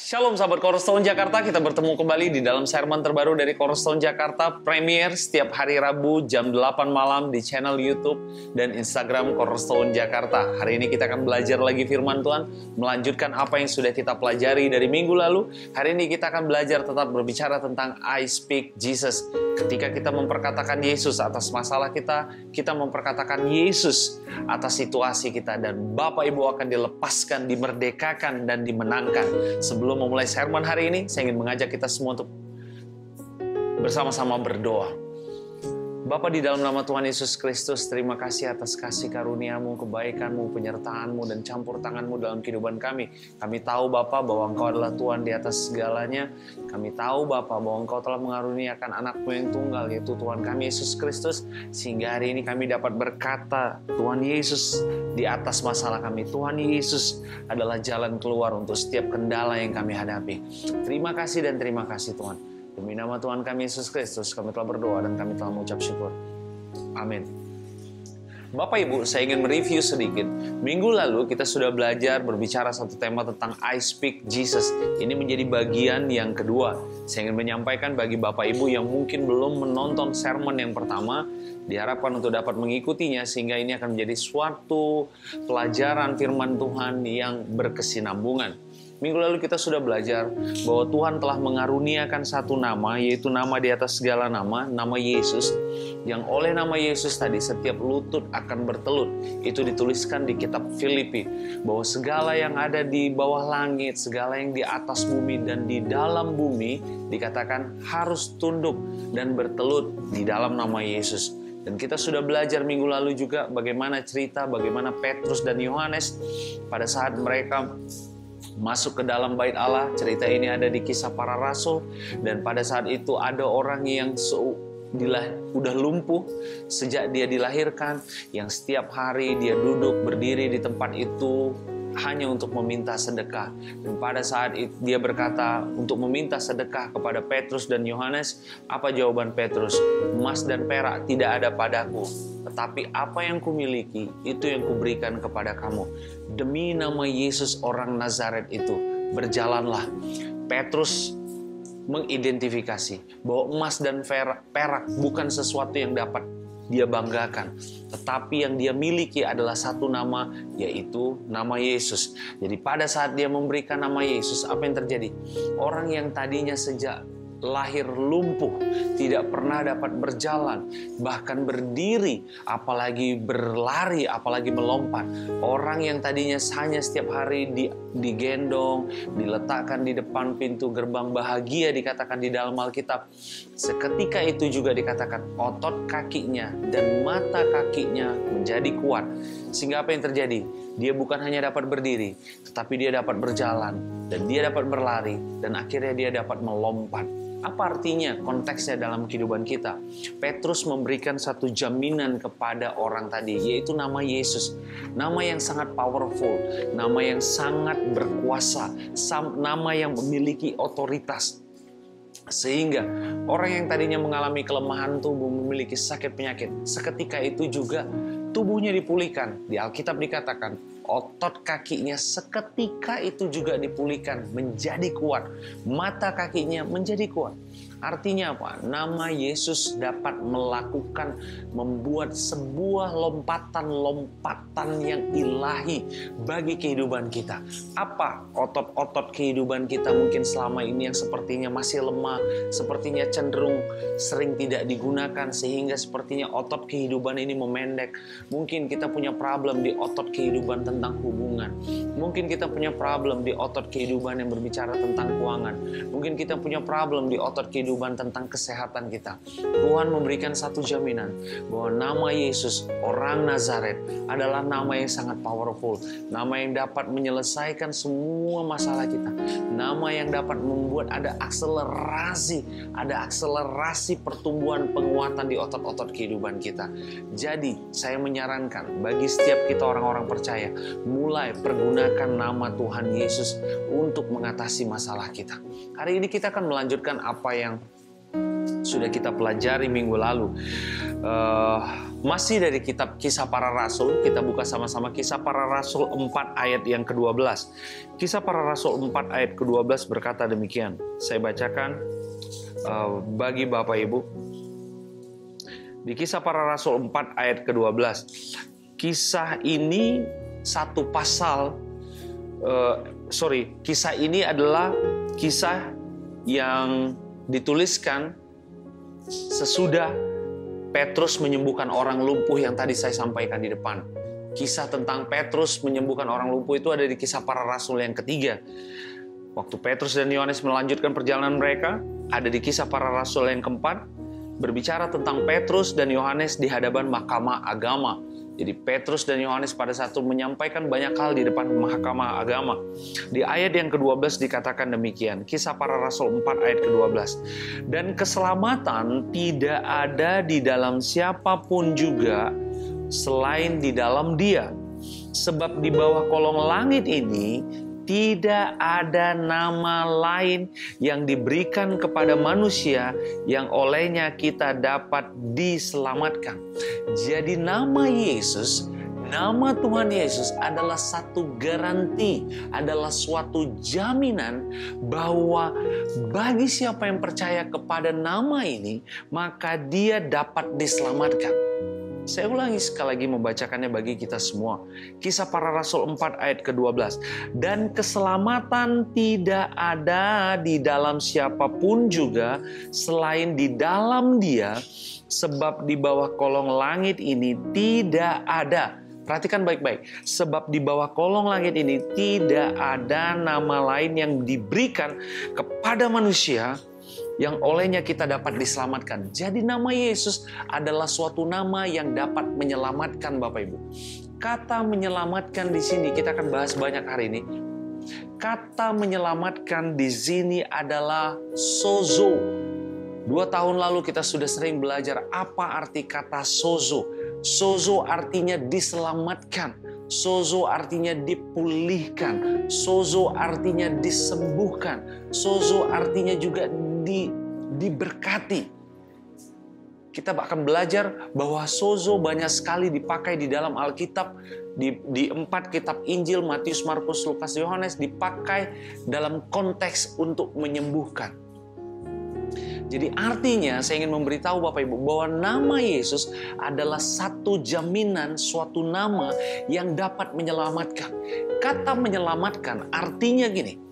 Shalom sahabat Cornerstone Jakarta, kita bertemu kembali di dalam sermon terbaru dari Cornerstone Jakarta, premier setiap hari Rabu jam 8 malam di channel YouTube dan Instagram Cornerstone Jakarta. Hari ini kita akan belajar lagi firman Tuhan, melanjutkan apa yang sudah kita pelajari dari minggu lalu. Hari ini kita akan belajar tetap berbicara tentang I speak Jesus. Ketika kita memperkatakan Yesus atas masalah kita memperkatakan Yesus atas situasi kita, dan Bapak Ibu akan dilepaskan, dimerdekakan, dan dimenangkan. Sebelum memulai sermon hari ini, saya ingin mengajak kita semua untuk bersama-sama berdoa. Bapa, di dalam nama Tuhan Yesus Kristus, terima kasih atas kasih karunia-Mu, kebaikan-Mu, penyertaan-Mu, dan campur tangan-Mu dalam kehidupan kami. Kami tahu Bapa bahwa Engkau adalah Tuhan di atas segalanya. Kami tahu Bapa bahwa Engkau telah mengaruniakan anak-Mu yang tunggal, yaitu Tuhan kami Yesus Kristus, sehingga hari ini kami dapat berkata, Tuhan Yesus di atas masalah kami. Tuhan Yesus adalah jalan keluar untuk setiap kendala yang kami hadapi. Terima kasih dan terima kasih Tuhan. Demi nama Tuhan kami Yesus Kristus, kami telah berdoa dan kami telah mengucap syukur. Amin. Bapak Ibu, saya ingin mereview sedikit. Minggu lalu kita sudah belajar berbicara satu tema tentang I speak Jesus. Ini menjadi bagian yang kedua. Saya ingin menyampaikan bagi Bapak Ibu yang mungkin belum menonton sermon yang pertama, diharapkan untuk dapat mengikutinya sehingga ini akan menjadi suatu pelajaran firman Tuhan yang berkesinambungan. Minggu lalu kita sudah belajar bahwa Tuhan telah mengaruniakan satu nama, yaitu nama di atas segala nama, nama Yesus. Yang oleh nama Yesus tadi setiap lutut akan bertelut. Itu dituliskan di kitab Filipi, bahwa segala yang ada di bawah langit, segala yang di atas bumi dan di dalam bumi, dikatakan harus tunduk dan bertelut di dalam nama Yesus. Dan kita sudah belajar minggu lalu juga bagaimana Petrus dan Yohanes pada saat mereka masuk ke dalam bait Allah. Cerita ini ada di Kisah Para Rasul. Dan pada saat itu ada orang yang udah lumpuh sejak dia dilahirkan, yang setiap hari dia duduk berdiri di tempat itu hanya untuk meminta sedekah. Dan pada saat itu dia berkata untuk meminta sedekah kepada Petrus dan Yohanes. Apa jawaban Petrus? Emas dan perak tidak ada padaku, tetapi apa yang kumiliki itu yang kuberikan kepada kamu. Demi nama Yesus orang Nazaret itu, berjalanlah. Petrus mengidentifikasi bahwa emas dan perak bukan sesuatu yang dapat dia banggakan, tetapi yang dia miliki adalah satu nama, yaitu nama Yesus. Jadi pada saat dia memberikan nama Yesus, apa yang terjadi? Orang yang tadinya sejak lahir lumpuh, tidak pernah dapat berjalan, bahkan berdiri, apalagi berlari, apalagi melompat. Orang yang tadinya hanya setiap hari digendong, diletakkan di depan pintu gerbang bahagia, dikatakan di dalam Alkitab. Seketika itu juga dikatakan otot kakinya dan mata kakinya menjadi kuat. Sehingga apa yang terjadi? Dia bukan hanya dapat berdiri, tetapi dia dapat berjalan, dan dia dapat berlari, dan akhirnya dia dapat melompat. Apa artinya konteksnya dalam kehidupan kita? Petrus memberikan satu jaminan kepada orang tadi, yaitu nama Yesus. Nama yang sangat powerful, nama yang sangat berkuasa, nama yang memiliki otoritas. Sehingga orang yang tadinya mengalami kelemahan tubuh, memiliki sakit penyakit, seketika itu juga tubuhnya dipulihkan. Di Alkitab dikatakan otot kakinya seketika itu juga dipulihkan, menjadi kuat. Mata kakinya menjadi kuat. Artinya apa? Nama Yesus dapat membuat sebuah lompatan yang ilahi bagi kehidupan kita. Apa otot-otot kehidupan kita mungkin selama ini yang sepertinya masih lemah, sepertinya cenderung sering tidak digunakan, sehingga sepertinya otot kehidupan ini memendek. Mungkin kita punya problem di otot kehidupan tentang hubungan. Mungkin kita punya problem di otot kehidupan yang berbicara tentang keuangan. Mungkin kita punya problem di otot kehidupan tentang kesehatan kita. Tuhan memberikan satu jaminan bahwa nama Yesus orang Nazaret adalah nama yang sangat powerful, nama yang dapat menyelesaikan semua masalah kita, nama yang dapat membuat ada akselerasi pertumbuhan penguatan di otot-otot kehidupan kita. Jadi saya menyarankan bagi setiap kita orang-orang percaya, mulai pergunakan nama Tuhan Yesus untuk mengatasi masalah kita. Hari ini kita akan melanjutkan apa yang sudah kita pelajari minggu lalu. Masih dari kitab Kisah Para Rasul, kita buka sama-sama Kisah Para Rasul 4 ayat yang ke-12. Kisah Para Rasul 4 ayat ke-12 berkata demikian. Saya bacakan bagi Bapak Ibu. Di Kisah Para Rasul 4 ayat ke-12. Kisah ini satu pasal, kisah ini adalah kisah yang dituliskan sesudah Petrus menyembuhkan orang lumpuh yang tadi saya sampaikan di depan. Kisah tentang Petrus menyembuhkan orang lumpuh itu ada di Kisah Para Rasul yang ketiga. Waktu Petrus dan Yohanes melanjutkan perjalanan mereka, ada di Kisah Para Rasul yang keempat, berbicara tentang Petrus dan Yohanes di hadapan mahkamah agama. Jadi Petrus dan Yohanes pada saat itu menyampaikan banyak hal di depan mahkamah agama. Di ayat yang ke-12 dikatakan demikian. Kisah Para Rasul 4 ayat ke-12. Dan keselamatan tidak ada di dalam siapapun juga selain di dalam Dia. Sebab di bawah kolong langit ini tidak ada nama lain yang diberikan kepada manusia yang olehnya kita dapat diselamatkan. Jadi nama Yesus, nama Tuhan Yesus adalah satu garansi, adalah suatu jaminan bahwa bagi siapa yang percaya kepada nama ini, maka dia dapat diselamatkan. Saya ulangi sekali lagi membacakannya bagi kita semua. Kisah Para Rasul 4 ayat ke-12. Dan keselamatan tidak ada di dalam siapapun juga selain di dalam Dia, sebab di bawah kolong langit ini tidak ada. Perhatikan baik-baik. Sebab di bawah kolong langit ini tidak ada nama lain yang diberikan kepada manusia yang olehnya kita dapat diselamatkan. Jadi nama Yesus adalah suatu nama yang dapat menyelamatkan Bapak Ibu. Kata menyelamatkan di sini kita akan bahas banyak hari ini. Kata menyelamatkan di sini adalah sozo. 2 tahun lalu kita sudah sering belajar apa arti kata sozo. Sozo artinya diselamatkan. Sozo artinya dipulihkan. Sozo artinya disembuhkan. Sozo artinya juga diberkati. Kita akan belajar bahwa sozo banyak sekali dipakai di dalam Alkitab. Di 4 kitab Injil, Matius, Markus, Lukas, Yohanes, dipakai dalam konteks untuk menyembuhkan. Jadi artinya saya ingin memberitahu Bapak Ibu bahwa nama Yesus adalah satu jaminan, suatu nama yang dapat menyelamatkan. Kata menyelamatkan artinya gini.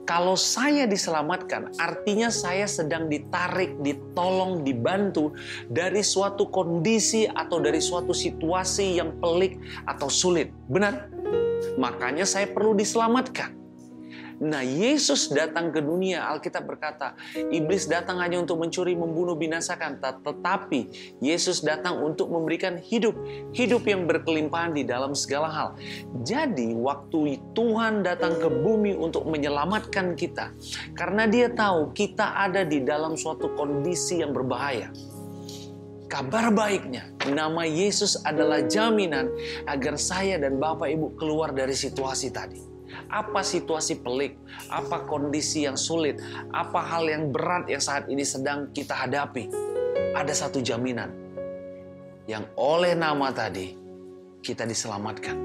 Kalau saya diselamatkan, artinya saya sedang ditarik, ditolong, dibantu dari suatu kondisi atau dari suatu situasi yang pelik atau sulit. Benar? Makanya saya perlu diselamatkan. Nah, Yesus datang ke dunia, Alkitab berkata, iblis datang hanya untuk mencuri, membunuh, binasakan. Tetapi Yesus datang untuk memberikan hidup yang berkelimpahan di dalam segala hal. Jadi, waktu Tuhan datang ke bumi untuk menyelamatkan kita, karena Dia tahu kita ada di dalam suatu kondisi yang berbahaya. Kabar baiknya, nama Yesus adalah jaminan agar saya dan Bapak Ibu keluar dari situasi tadi. Apa situasi pelik, apa kondisi yang sulit, apa hal yang berat yang saat ini sedang kita hadapi. Ada satu jaminan, yang oleh nama tadi kita diselamatkan.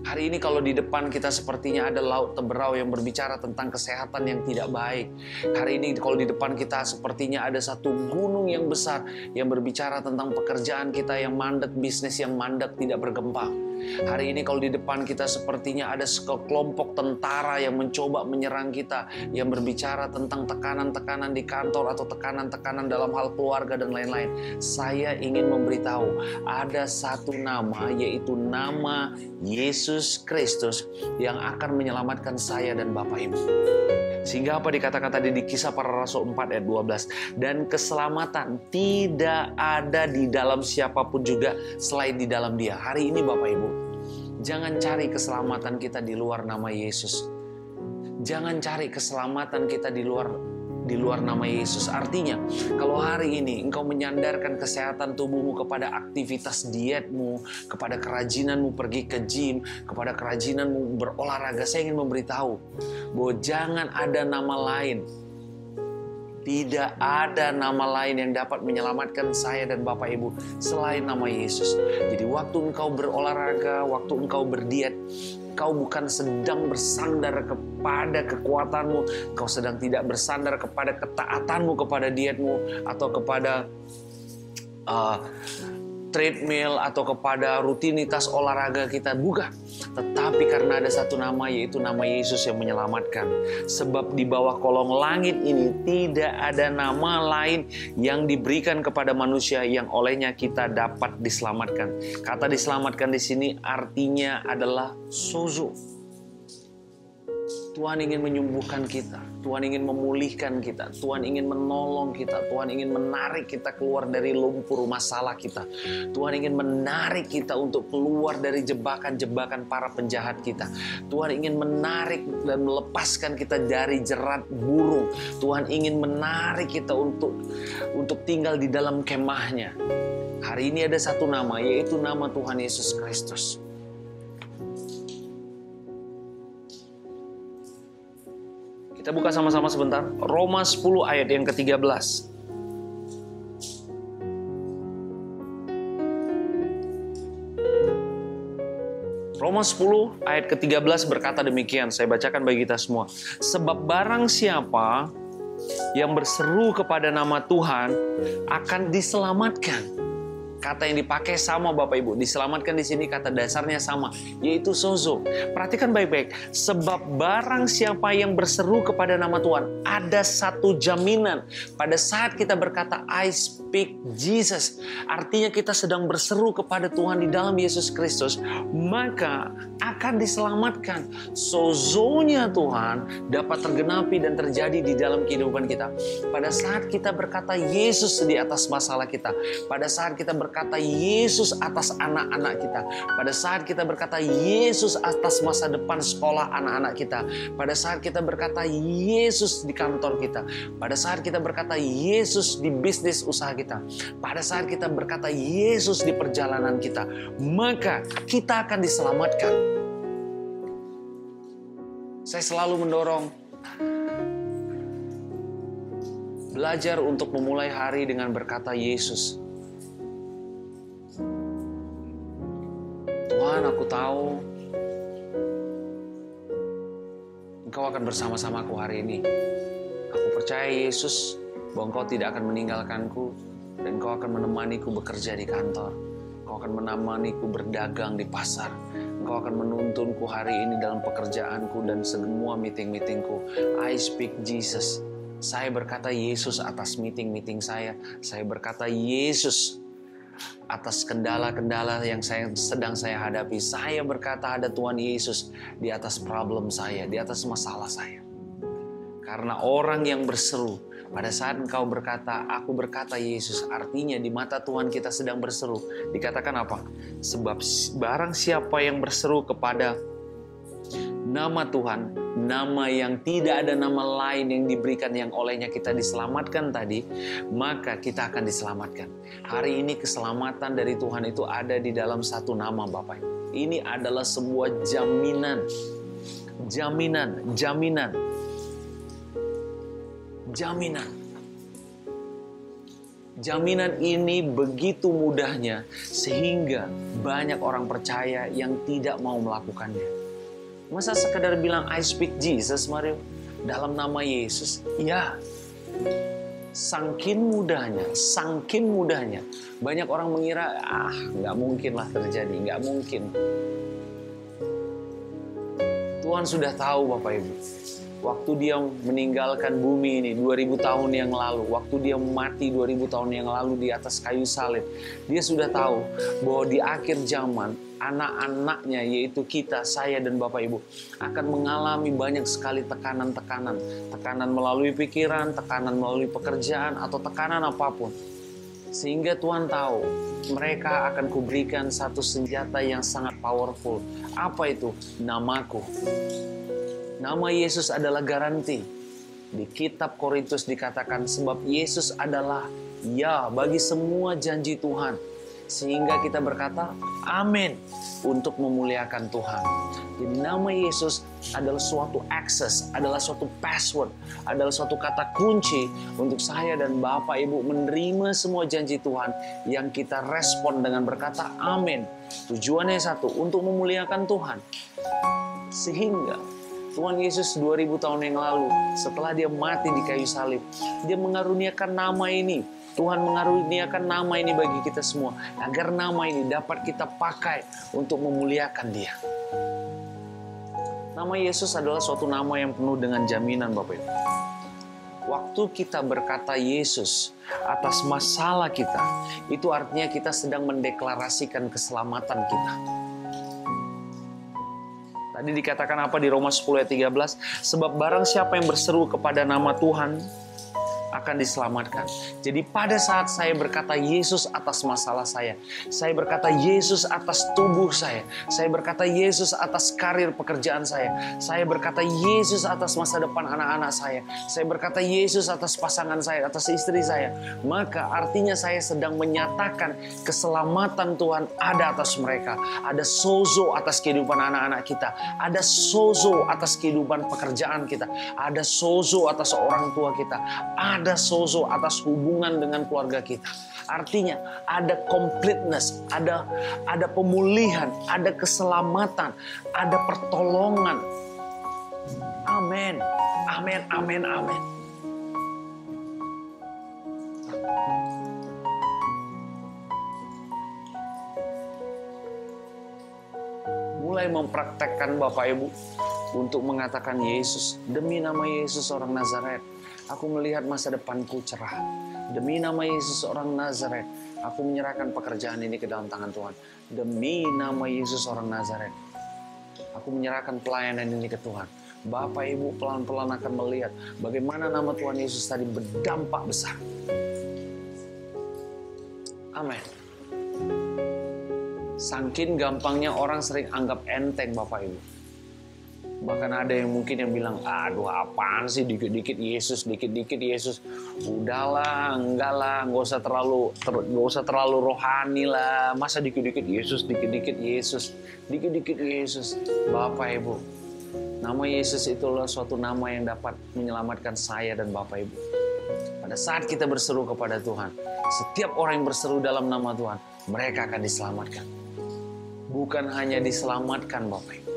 Hari ini kalau di depan kita sepertinya ada laut teberau yang berbicara tentang kesehatan yang tidak baik. Hari ini kalau di depan kita sepertinya ada satu gunung yang besar yang berbicara tentang pekerjaan kita yang mandek, bisnis yang mandek, tidak berkembang. Hari ini kalau di depan kita sepertinya ada sekelompok tentara yang mencoba menyerang kita, yang berbicara tentang tekanan-tekanan di kantor atau tekanan-tekanan dalam hal keluarga dan lain-lain. Saya ingin memberitahu ada satu nama, yaitu nama Yesus Kristus yang akan menyelamatkan saya dan Bapak Ibu. Sehingga apa dikatakan tadi di Kisah Para Rasul 4 ayat 12. Dan keselamatan tidak ada di dalam siapapun juga selain di dalam Dia. Hari ini Bapak Ibu, jangan cari keselamatan kita di luar nama Yesus. Jangan cari keselamatan kita di luar nama Yesus. Artinya, kalau hari ini engkau menyandarkan kesehatan tubuhmu kepada aktivitas dietmu, kepada kerajinanmu pergi ke gym, kepada kerajinanmu berolahraga, saya ingin memberitahu bahwa jangan ada nama lain Tidak ada nama lain yang dapat menyelamatkan saya dan Bapak Ibu selain nama Yesus. Jadi waktu engkau berolahraga, waktu engkau berdiet, engkau bukan sedang bersandar kepada kekuatanmu, engkau sedang tidak bersandar kepada ketaatanmu kepada dietmu atau kepada treadmill atau kepada rutinitas olahraga kita, bukan. Tetapi karena ada satu nama, yaitu nama Yesus yang menyelamatkan. Sebab di bawah kolong langit ini tidak ada nama lain yang diberikan kepada manusia yang olehnya kita dapat diselamatkan. Kata diselamatkan di sini artinya adalah sozo. Tuhan ingin menyembuhkan kita, Tuhan ingin memulihkan kita, Tuhan ingin menolong kita, Tuhan ingin menarik kita keluar dari lumpur masalah kita. Tuhan ingin menarik kita untuk keluar dari jebakan-jebakan para penjahat kita. Tuhan ingin menarik dan melepaskan kita dari jerat burung. Tuhan ingin menarik kita untuk tinggal di dalam kemahnya. Hari ini ada satu nama, yaitu nama Tuhan Yesus Kristus. Kita buka sama-sama sebentar. Roma 10 ayat yang ke-13. Roma 10 ayat ke-13 berkata demikian. Saya bacakan bagi kita semua. Sebab barang siapa yang berseru kepada nama Tuhan akan diselamatkan. Kata yang dipakai sama Bapak Ibu, diselamatkan di sini kata dasarnya sama, yaitu sozo. Perhatikan baik-baik, sebab barang siapa yang berseru kepada nama Tuhan, ada satu jaminan. Pada saat kita berkata, I speak Jesus, artinya kita sedang berseru kepada Tuhan di dalam Yesus Kristus, maka akan diselamatkan. Sozonya Tuhan dapat tergenapi dan terjadi di dalam kehidupan kita. Pada saat kita berkata Yesus di atas masalah kita, pada saat kita berkata Yesus atas anak-anak kita, pada saat kita berkata Yesus atas masa depan sekolah anak-anak kita, pada saat kita berkata Yesus di kantor kita, pada saat kita berkata Yesus di bisnis usaha kita, pada saat kita berkata Yesus di perjalanan kita, maka kita akan diselamatkan. Saya selalu mendorong belajar untuk memulai hari dengan berkata Yesus. Tuhan, aku tahu Engkau akan bersama-samaku hari ini. Aku percaya Yesus bahwa Engkau tidak akan meninggalkanku dan Engkau akan menemaniku bekerja di kantor. Engkau akan menemaniku berdagang di pasar. Engkau akan menuntunku hari ini dalam pekerjaanku dan semua meeting-meetingku. I speak Jesus. Saya berkata Yesus atas meeting-meeting saya. Saya berkata Yesus atas kendala-kendala yang sedang saya hadapi. Saya berkata ada Tuhan Yesus di atas problem saya, di atas masalah saya. Karena orang yang berseru, pada saat engkau berkata, aku berkata Yesus, artinya di mata Tuhan kita sedang berseru. Dikatakan apa? Sebab barang siapa yang berseru kepada nama Tuhan, nama yang tidak ada nama lain yang diberikan yang olehnya kita diselamatkan tadi, maka kita akan diselamatkan. Hari ini keselamatan dari Tuhan itu ada di dalam satu nama Bapak. Ini adalah sebuah jaminan. Jaminan ini begitu mudahnya sehingga banyak orang percaya yang tidak mau melakukannya. Masa sekedar bilang I speak Jesus, Mario, dalam nama Yesus? Ya, sangkin mudahnya. Banyak orang mengira, nggak mungkin lah terjadi, nggak mungkin. Tuhan sudah tahu Bapak Ibu. Waktu dia meninggalkan bumi ini 2000 tahun yang lalu, waktu dia mati 2000 tahun yang lalu di atas kayu salib, dia sudah tahu bahwa di akhir zaman anak-anaknya, yaitu kita, saya dan Bapak Ibu, akan mengalami banyak sekali tekanan-tekanan. Tekanan melalui pikiran, tekanan melalui pekerjaan, atau tekanan apapun. Sehingga Tuhan tahu mereka akan kuberikan satu senjata yang sangat powerful. Apa itu? Namaku. Nama Yesus adalah garansi. Di kitab Korintus dikatakan sebab Yesus adalah ya bagi semua janji Tuhan. Sehingga kita berkata, amin, untuk memuliakan Tuhan. Jadi nama Yesus adalah suatu akses, adalah suatu password, adalah suatu kata kunci untuk saya dan Bapak Ibu menerima semua janji Tuhan yang kita respon dengan berkata amin. Tujuannya satu, untuk memuliakan Tuhan. Sehingga Tuhan Yesus 2000 tahun yang lalu, setelah dia mati di kayu salib, dia mengaruniakan nama ini. Tuhan mengaruniakan nama ini bagi kita semua, agar nama ini dapat kita pakai untuk memuliakan Dia. Nama Yesus adalah suatu nama yang penuh dengan jaminan, Bapak Ibu. Waktu kita berkata Yesus atas masalah kita, itu artinya kita sedang mendeklarasikan keselamatan kita. Tadi dikatakan apa di Roma 10 ayat 13? Sebab barang siapa yang berseru kepada nama Tuhan akan diselamatkan. Jadi pada saat saya berkata Yesus atas masalah saya berkata Yesus atas tubuh saya berkata Yesus atas karir pekerjaan saya berkata Yesus atas masa depan anak-anak saya berkata Yesus atas pasangan saya, atas istri saya, maka artinya saya sedang menyatakan keselamatan Tuhan ada atas mereka. Ada sozo atas kehidupan anak-anak kita, ada sozo atas kehidupan pekerjaan kita, ada sozo atas orang tua kita, ada sozo atas hubungan dengan keluarga kita. Artinya ada completeness, ada pemulihan, ada keselamatan, ada pertolongan. Amin. Amin, amin, amin. Mulai mempraktekkan Bapak Ibu untuk mengatakan Yesus, demi nama Yesus orang Nazaret, aku melihat masa depanku cerah. Demi nama Yesus orang Nazaret, aku menyerahkan pekerjaan ini ke dalam tangan Tuhan. Demi nama Yesus orang Nazaret, aku menyerahkan pelayanan ini ke Tuhan. Bapak Ibu pelan-pelan akan melihat bagaimana nama Tuhan Yesus tadi berdampak besar. Amin. Saking gampangnya orang sering anggap enteng Bapak Ibu. Bahkan ada yang mungkin yang bilang, aduh apaan sih dikit-dikit Yesus, dikit-dikit Yesus. Udahlah, enggak lah, nggak usah terlalu rohani lah. Masa dikit-dikit Yesus, dikit-dikit Yesus, dikit-dikit Yesus. Bapak Ibu, nama Yesus itulah suatu nama yang dapat menyelamatkan saya dan Bapak Ibu. Pada saat kita berseru kepada Tuhan, setiap orang yang berseru dalam nama Tuhan, mereka akan diselamatkan. Bukan hanya diselamatkan Bapak Ibu.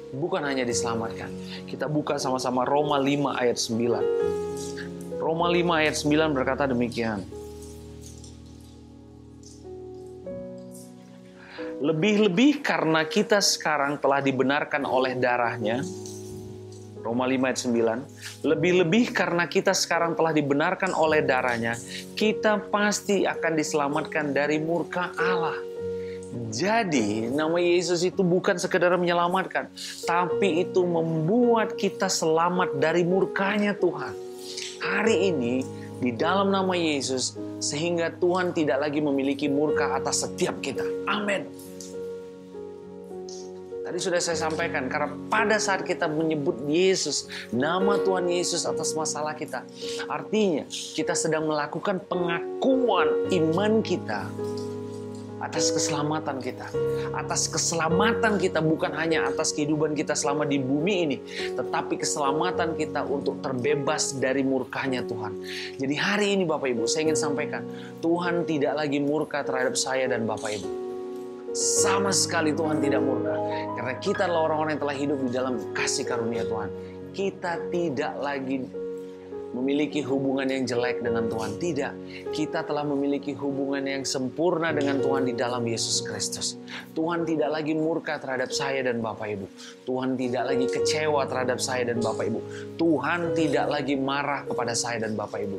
Bukan hanya diselamatkan. Kita buka sama-sama Roma 5 ayat 9. Roma 5 ayat 9 berkata demikian. Lebih-lebih karena kita sekarang telah dibenarkan oleh darahnya. Roma 5 ayat 9. Lebih-lebih karena kita sekarang telah dibenarkan oleh darahnya, kita pasti akan diselamatkan dari murka Allah. Jadi, nama Yesus itu bukan sekedar menyelamatkan, tapi itu membuat kita selamat dari murkanya Tuhan. Hari ini, di dalam nama Yesus, sehingga Tuhan tidak lagi memiliki murka atas setiap kita. Amin. Tadi sudah saya sampaikan, karena pada saat kita menyebut Yesus, nama Tuhan Yesus atas masalah kita, artinya kita sedang melakukan pengakuan iman kita atas keselamatan kita. Atas keselamatan kita bukan hanya atas kehidupan kita selama di bumi ini, tetapi keselamatan kita untuk terbebas dari murkanya Tuhan. Jadi hari ini Bapak Ibu, saya ingin sampaikan, Tuhan tidak lagi murka terhadap saya dan Bapak Ibu. Sama sekali Tuhan tidak murka. Karena kita adalah orang-orang yang telah hidup di dalam kasih karunia Tuhan. Kita tidak lagi memiliki hubungan yang jelek dengan Tuhan. Tidak. Kita telah memiliki hubungan yang sempurna dengan Tuhan di dalam Yesus Kristus. Tuhan tidak lagi murka terhadap saya dan Bapak Ibu. Tuhan tidak lagi kecewa terhadap saya dan Bapak Ibu. Tuhan tidak lagi marah kepada saya dan Bapak Ibu.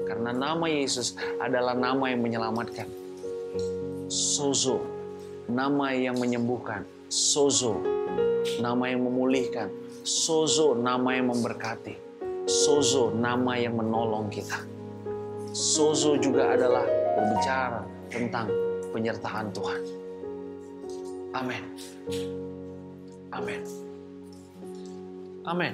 Karena nama Yesus adalah nama yang menyelamatkan. Sozo, nama yang menyembuhkan. Sozo, nama yang memulihkan. Sozo, nama yang memberkati. Sozo, nama yang menolong kita. Sozo juga adalah berbicara tentang penyertaan Tuhan. Amin. Amin. Amin.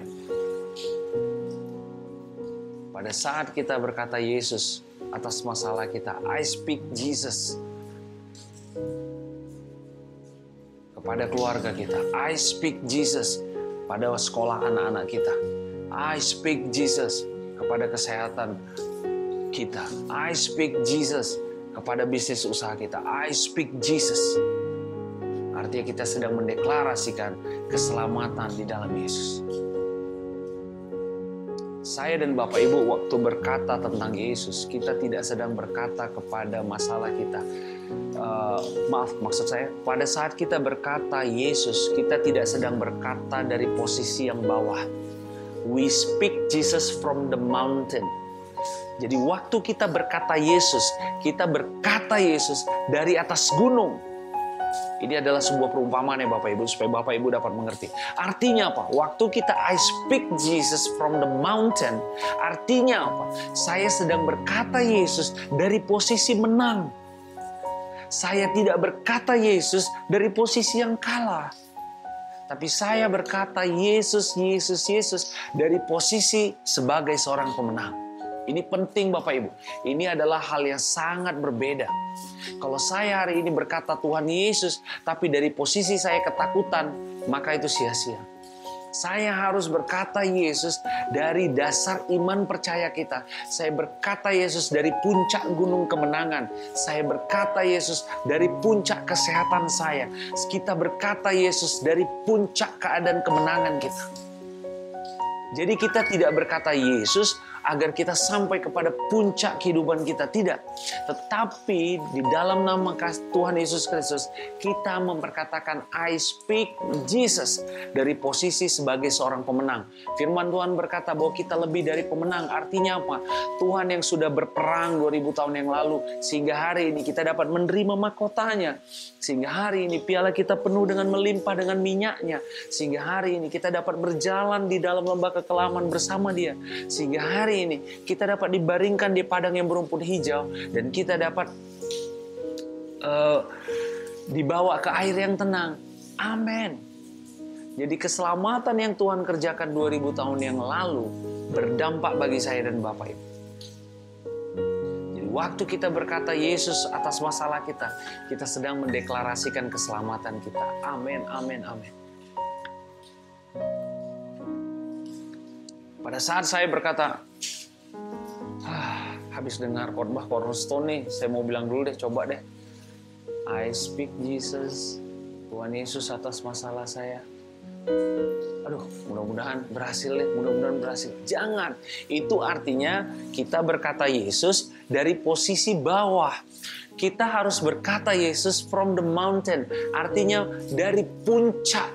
Pada saat kita berkata Yesus atas masalah kita, I speak Jesus. kepada keluarga kita. I speak Jesus pada sekolah anak-anak kita. I speak Jesus kepada kesehatan kita. I speak Jesus kepada bisnis usaha kita. I speak Jesus. Artinya kita sedang mendeklarasikan keselamatan di dalam Yesus. Saya dan Bapak Ibu waktu berkata tentang Yesus, kita tidak sedang berkata kepada masalah kita. Maksud saya, pada saat kita berkata Yesus, kita tidak sedang berkata dari posisi yang bawah. We speak Jesus from the mountain. Jadi waktu kita berkata Yesus dari atas gunung. Ini adalah sebuah perumpamaan ya Bapak Ibu, supaya Bapak Ibu dapat mengerti. Artinya apa? Waktu kita I speak Jesus from the mountain, artinya apa? Saya sedang berkata Yesus dari posisi menang. Saya tidak berkata Yesus dari posisi yang kalah. Tapi saya berkata Yesus dari posisi sebagai seorang pemenang. Ini penting Bapak Ibu. Ini adalah hal yang sangat berbeda. Kalau saya hari ini berkata Tuhan Yesus, tapi dari posisi saya ketakutan, maka itu sia-sia. Saya harus berkata Yesus dari dasar iman percaya kita. Saya berkata Yesus dari puncak gunung kemenangan. Saya berkata Yesus dari puncak kesehatan saya. Kita berkata Yesus dari puncak keadaan kemenangan kita. Jadi kita tidak berkata Yesus agar kita sampai kepada puncak kehidupan kita, tidak. Tetapi di dalam nama Tuhan Yesus Kristus, kita memperkatakan I speak Jesus dari posisi sebagai seorang pemenang. Firman Tuhan berkata bahwa kita lebih dari pemenang. Artinya apa? Tuhan yang sudah berperang 2000 tahun yang lalu, sehingga hari ini kita dapat menerima mahkotanya. Sehingga hari ini piala kita penuh dengan melimpah dengan minyaknya. Sehingga hari ini kita dapat berjalan di dalam lembah kekelaman bersama Dia. Sehingga hari ini kita dapat dibaringkan di padang yang berumput hijau, dan kita dapat dibawa ke air yang tenang. Amin. Jadi keselamatan yang Tuhan kerjakan 2000 tahun yang lalu berdampak bagi saya dan Bapak Ibu. Jadi waktu kita berkata Yesus atas masalah kita, kita sedang mendeklarasikan keselamatan kita. Amin, amin, amin. Pada saat saya berkata, habis dengar khotbah Cornerstone nih, saya mau bilang dulu deh, coba deh. I speak Jesus, Tuhan Yesus atas masalah saya. Aduh, mudah-mudahan berhasil deh, mudah-mudahan berhasil. Jangan, itu artinya kita berkata Yesus dari posisi bawah. Kita harus berkata Yesus from the mountain, artinya dari puncak.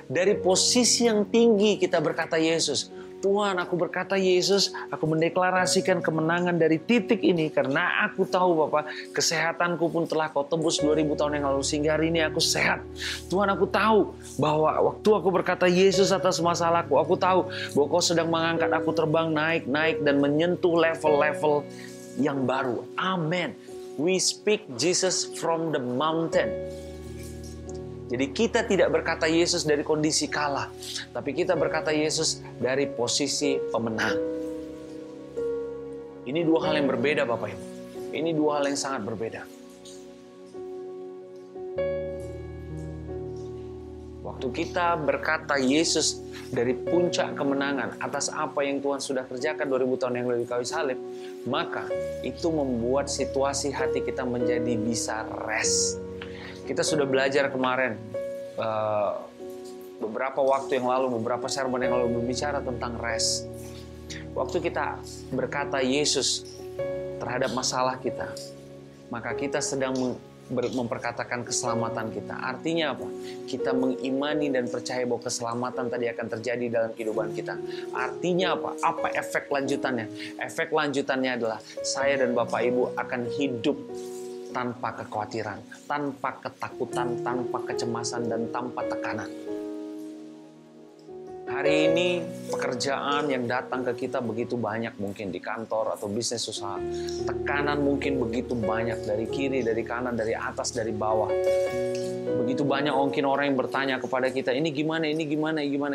Dari posisi yang tinggi kita berkata Yesus. Tuhan, aku berkata Yesus, aku mendeklarasikan kemenangan dari titik ini karena aku tahu Bapak, kesehatanku pun telah Kau tebus 2000 tahun yang lalu sehingga hari ini aku sehat. Tuhan, aku tahu bahwa waktu aku berkata Yesus atas masalahku, aku tahu bahwa Kau sedang mengangkat aku terbang naik dan menyentuh level-level yang baru. Amin. We speak Jesus from the mountain. Jadi kita tidak berkata Yesus dari kondisi kalah, tapi kita berkata Yesus dari posisi pemenang. Ini dua hal yang berbeda Bapak Ibu. Ini dua hal yang sangat berbeda. Waktu kita berkata Yesus dari puncak kemenangan atas apa yang Tuhan sudah kerjakan 2000 tahun yang lalu di kayu salib, maka itu membuat situasi hati kita menjadi bisa rest. Kita sudah belajar kemarin, beberapa waktu yang lalu, beberapa sermon yang lalu berbicara tentang rest. Waktu kita berkata Yesus terhadap masalah kita, maka kita sedang memperkatakan keselamatan kita. Artinya apa? Kita mengimani dan percaya bahwa keselamatan tadi akan terjadi dalam kehidupan kita. Artinya apa? Apa efek lanjutannya? Efek lanjutannya adalah saya dan Bapak Ibu akan hidup tanpa kekhawatiran, tanpa ketakutan, tanpa kecemasan, dan tanpa tekanan. Hari ini pekerjaan yang datang ke kita begitu banyak, mungkin di kantor atau bisnis usaha. Tekanan mungkin begitu banyak dari kiri, dari kanan, dari atas, dari bawah. Begitu banyak mungkin orang yang bertanya kepada kita, ini gimana,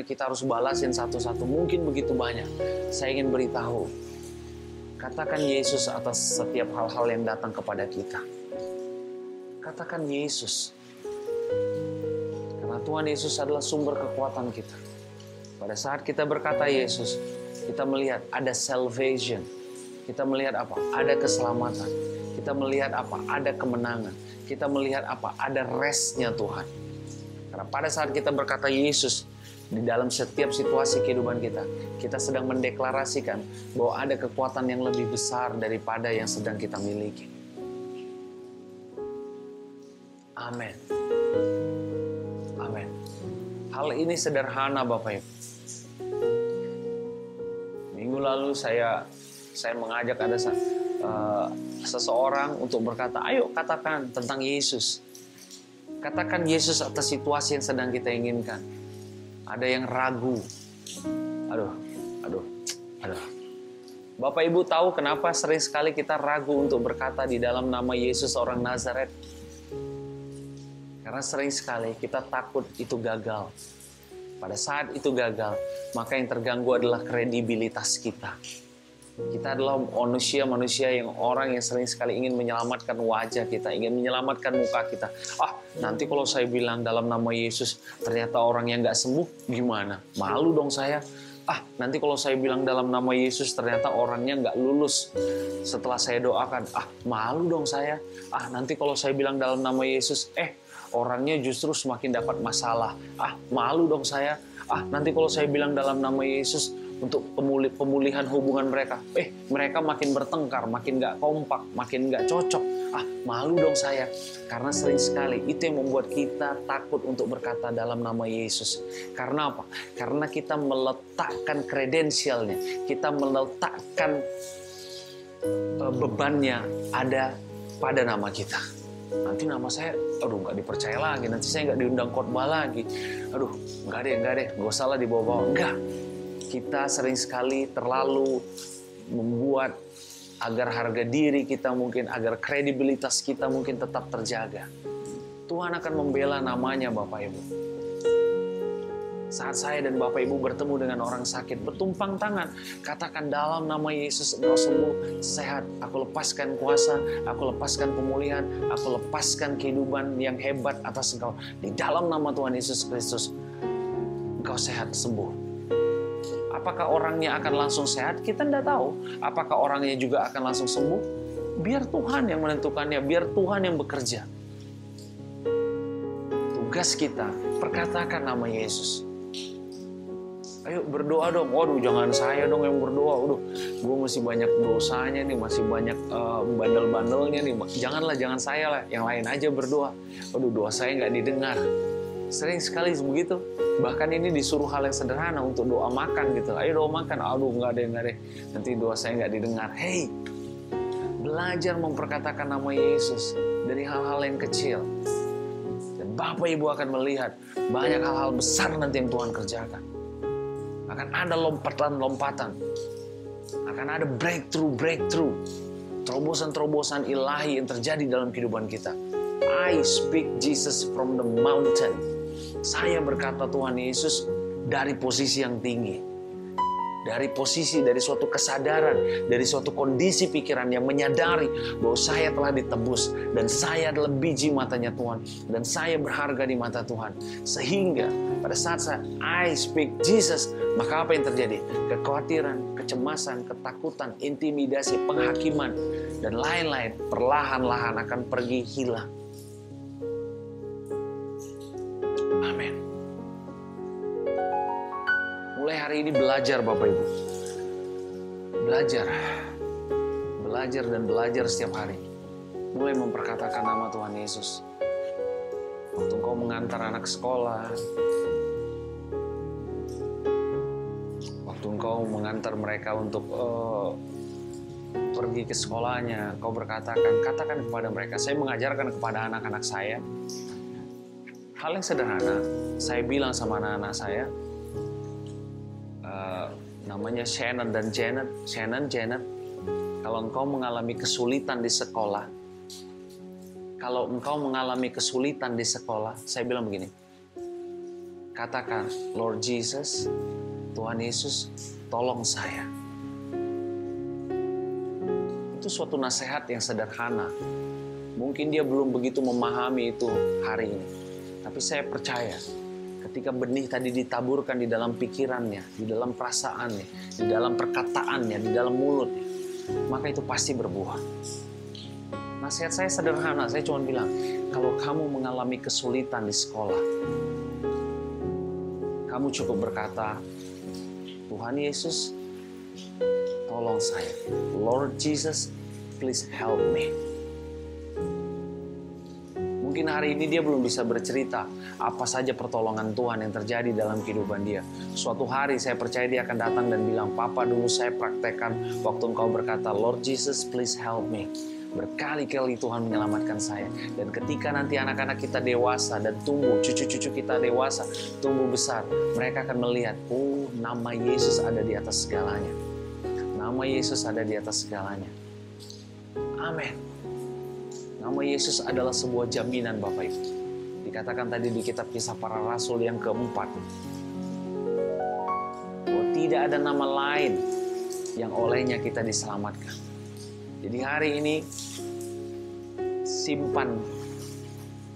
kita harus balasin satu-satu. Mungkin begitu banyak. Saya ingin beritahu, katakan Yesus atas setiap hal-hal yang datang kepada kita. Katakan Yesus. Karena Tuhan Yesus adalah sumber kekuatan kita. Pada saat kita berkata Yesus, kita melihat ada salvation. Kita melihat apa? Ada keselamatan. Kita melihat apa? Ada kemenangan. Kita melihat apa? Ada restnya Tuhan. Karena pada saat kita berkata Yesus, di dalam setiap situasi kehidupan kita, kita sedang mendeklarasikan bahwa ada kekuatan yang lebih besar daripada yang sedang kita miliki. Amin. Amin. Hal ini sederhana Bapak Ibu. Minggu lalu saya mengajak ada seseorang untuk berkata, ayo katakan tentang Yesus. Katakan Yesus atas situasi yang sedang kita inginkan. Ada yang ragu. Aduh. Bapak Ibu tahu kenapa sering sekali kita ragu untuk berkata di dalam nama Yesus orang Nazaret? Karena sering sekali kita takut itu gagal. Pada saat itu gagal, maka yang terganggu adalah kredibilitas kita. Kita adalah manusia yang sering sekali ingin menyelamatkan wajah kita, ingin menyelamatkan muka kita. Nanti kalau saya bilang dalam nama Yesus, ternyata orang yang nggak sembuh, gimana? Malu dong saya. Nanti kalau saya bilang dalam nama Yesus, ternyata orangnya nggak lulus setelah saya doakan. Malu dong saya. Nanti kalau saya bilang dalam nama Yesus, orangnya justru semakin dapat masalah. Malu dong saya. Nanti kalau saya bilang dalam nama Yesus, untuk pemulihan hubungan mereka. Mereka makin bertengkar, makin gak kompak, makin gak cocok. Malu dong saya. Karena sering sekali itu yang membuat kita takut untuk berkata dalam nama Yesus. Karena apa? Karena kita meletakkan kredensialnya. Kita meletakkan bebannya ada pada nama kita. Nanti nama saya, gak dipercaya lagi. Nanti saya gak diundang khotbah lagi. Gak deh, gak usah lah dibawa-bawa. Enggak. Kita sering sekali terlalu membuat agar harga diri kita mungkin, agar kredibilitas kita mungkin tetap terjaga. Tuhan akan membela namanya Bapak Ibu. Saat saya dan Bapak Ibu bertemu dengan orang sakit, bertumpang tangan, katakan dalam nama Yesus engkau sembuh, sehat. Aku lepaskan kuasa, aku lepaskan pemulihan, aku lepaskan kehidupan yang hebat atas engkau. Di dalam nama Tuhan Yesus Kristus, engkau sehat, sembuh. Apakah orangnya akan langsung sehat? Kita tidak tahu. Apakah orangnya juga akan langsung sembuh? Biar Tuhan yang menentukannya, biar Tuhan yang bekerja. Tugas kita, perkatakan nama Yesus. Ayo berdoa dong. Waduh, jangan saya dong yang berdoa. Gue masih banyak dosanya nih, masih banyak bandel-bandelnya nih. Jangan saya lah, yang lain aja berdoa. Doa saya nggak didengar. Sering sekali begitu. Bahkan ini disuruh hal yang sederhana untuk doa makan gitu. Ayo doa makan. Nggak deh. Nanti doa saya nggak didengar. Hey, belajar memperkatakan nama Yesus dari hal-hal yang kecil. Dan Bapak Ibu akan melihat banyak hal-hal besar nanti yang Tuhan kerjakan. Akan ada lompatan-lompatan. Akan ada breakthrough. Terobosan-terobosan ilahi yang terjadi dalam kehidupan kita. I speak Jesus from the mountain. Saya berkata Tuhan Yesus dari posisi yang tinggi. Dari suatu kesadaran, dari suatu kondisi pikiran yang menyadari bahwa saya telah ditebus dan saya adalah biji matanya Tuhan dan saya berharga di mata Tuhan. Sehingga pada saat I speak Jesus, maka apa yang terjadi? Kekhawatiran, kecemasan, ketakutan, intimidasi, penghakiman dan lain-lain perlahan-lahan akan pergi hilang. Amin. Mulai hari ini belajar Bapak Ibu. Belajar dan belajar setiap hari. Mulai memperkatakan nama Tuhan Yesus. Waktu engkau mengantar anak sekolah. Waktu engkau mengantar mereka untuk pergi ke sekolahnya. Kau katakan kepada mereka. Saya mengajarkan kepada anak-anak saya. Hal yang sederhana, saya bilang sama anak-anak saya, namanya Shannon dan Janet. Janet, kalau engkau mengalami kesulitan di sekolah, saya bilang begini, katakan, Lord Jesus, Tuhan Yesus, tolong saya. Itu suatu nasihat yang sederhana. Mungkin dia belum begitu memahami itu hari ini. Tapi saya percaya ketika benih tadi ditaburkan di dalam pikirannya, di dalam perasaannya, di dalam perkataannya, di dalam mulutnya, maka itu pasti berbuah. Nasihat saya sederhana, saya cuma bilang, kalau kamu mengalami kesulitan di sekolah, kamu cukup berkata, Tuhan Yesus, tolong saya. Lord Jesus, please help me. Mungkin hari ini dia belum bisa bercerita apa saja pertolongan Tuhan yang terjadi dalam kehidupan dia. Suatu hari saya percaya dia akan datang dan bilang, Papa dulu saya praktekkan waktu engkau berkata, Lord Jesus, please help me. Berkali-kali Tuhan menyelamatkan saya. Dan ketika nanti anak-anak kita dewasa dan tumbuh, cucu-cucu kita dewasa, tumbuh besar, mereka akan melihat, oh, nama Yesus ada di atas segalanya. Nama Yesus ada di atas segalanya. Amin. Nama Yesus adalah sebuah jaminan, Bapak Ibu. Dikatakan tadi di kitab Kisah Para Rasul yang keempat, bahwa tidak ada nama lain yang olehnya kita diselamatkan. Jadi hari ini simpan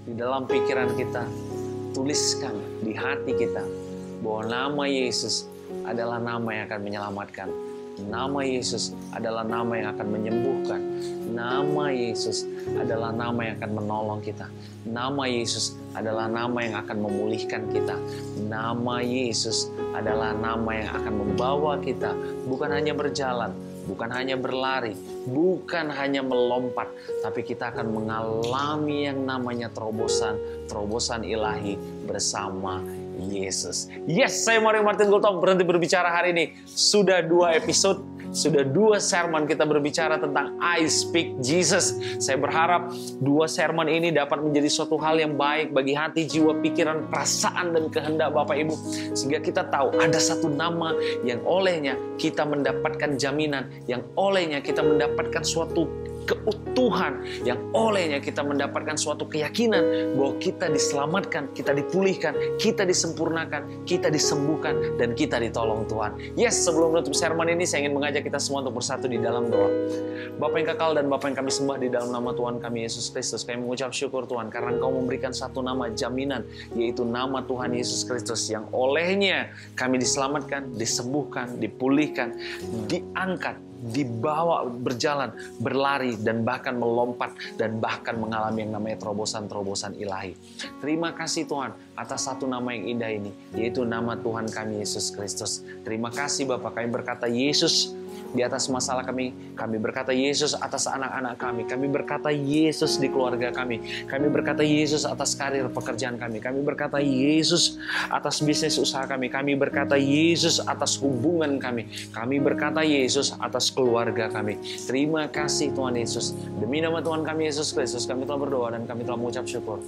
di dalam pikiran kita, tuliskan di hati kita bahwa nama Yesus adalah nama yang akan menyelamatkan. Nama Yesus adalah nama yang akan menyembuhkan. Nama Yesus adalah nama yang akan menolong kita. Nama Yesus adalah nama yang akan memulihkan kita. Nama Yesus adalah nama yang akan membawa kita bukan hanya berjalan, bukan hanya berlari, bukan hanya melompat, tapi kita akan mengalami yang namanya terobosan ilahi bersama Yesus. Yes, saya Mario Martin Gultom berhenti berbicara hari ini. Sudah 2 episode, sudah 2 sermon kita berbicara tentang I Speak Jesus. Saya berharap 2 sermon ini dapat menjadi suatu hal yang baik bagi hati, jiwa, pikiran, perasaan, dan kehendak Bapak Ibu. Sehingga kita tahu ada satu nama yang olehnya kita mendapatkan jaminan, yang olehnya kita mendapatkan suatu keutuhan, yang olehnya kita mendapatkan suatu keyakinan bahwa kita diselamatkan, kita dipulihkan, kita disempurnakan, kita disembuhkan, dan kita ditolong Tuhan. Yes, sebelum menutup sermon ini saya ingin mengajak kita semua untuk bersatu di dalam doa. Bapa yang kekal dan Bapa yang kami sembah, di dalam nama Tuhan kami Yesus Kristus, kami mengucap syukur Tuhan karena Engkau memberikan satu nama jaminan, yaitu nama Tuhan Yesus Kristus, yang olehnya kami diselamatkan, disembuhkan, dipulihkan, diangkat, dibawa berjalan, berlari, dan bahkan melompat, dan bahkan mengalami yang namanya terobosan-terobosan ilahi. Terima kasih Tuhan atas satu nama yang indah ini, yaitu nama Tuhan kami Yesus Kristus. Terima kasih Bapak, kami berkata Yesus di atas masalah kami berkata Yesus atas anak-anak kami berkata Yesus di keluarga kami berkata Yesus atas karir pekerjaan kami berkata Yesus atas bisnis usaha kami berkata Yesus atas hubungan kami berkata Yesus atas keluarga kami. Terima kasih Tuhan Yesus. Demi nama Tuhan kami Yesus Kristus kami telah berdoa dan kami telah mengucap syukur.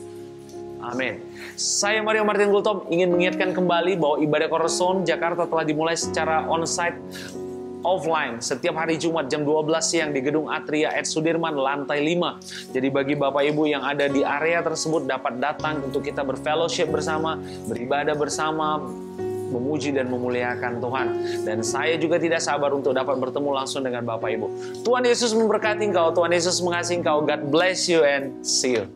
Amin. Saya Mario Martin Gultom ingin mengingatkan kembali bahwa ibadah Cornerstone Jakarta telah dimulai secara onsite offline setiap hari Jumat jam 12 siang di Gedung Atria Ed Sudirman lantai 5. Jadi bagi Bapak Ibu yang ada di area tersebut dapat datang untuk kita berfellowship bersama, beribadah bersama, memuji dan memuliakan Tuhan. Dan saya juga tidak sabar untuk dapat bertemu langsung dengan Bapak Ibu. Tuhan Yesus memberkati engkau, Tuhan Yesus mengasihi engkau. God bless you and see you.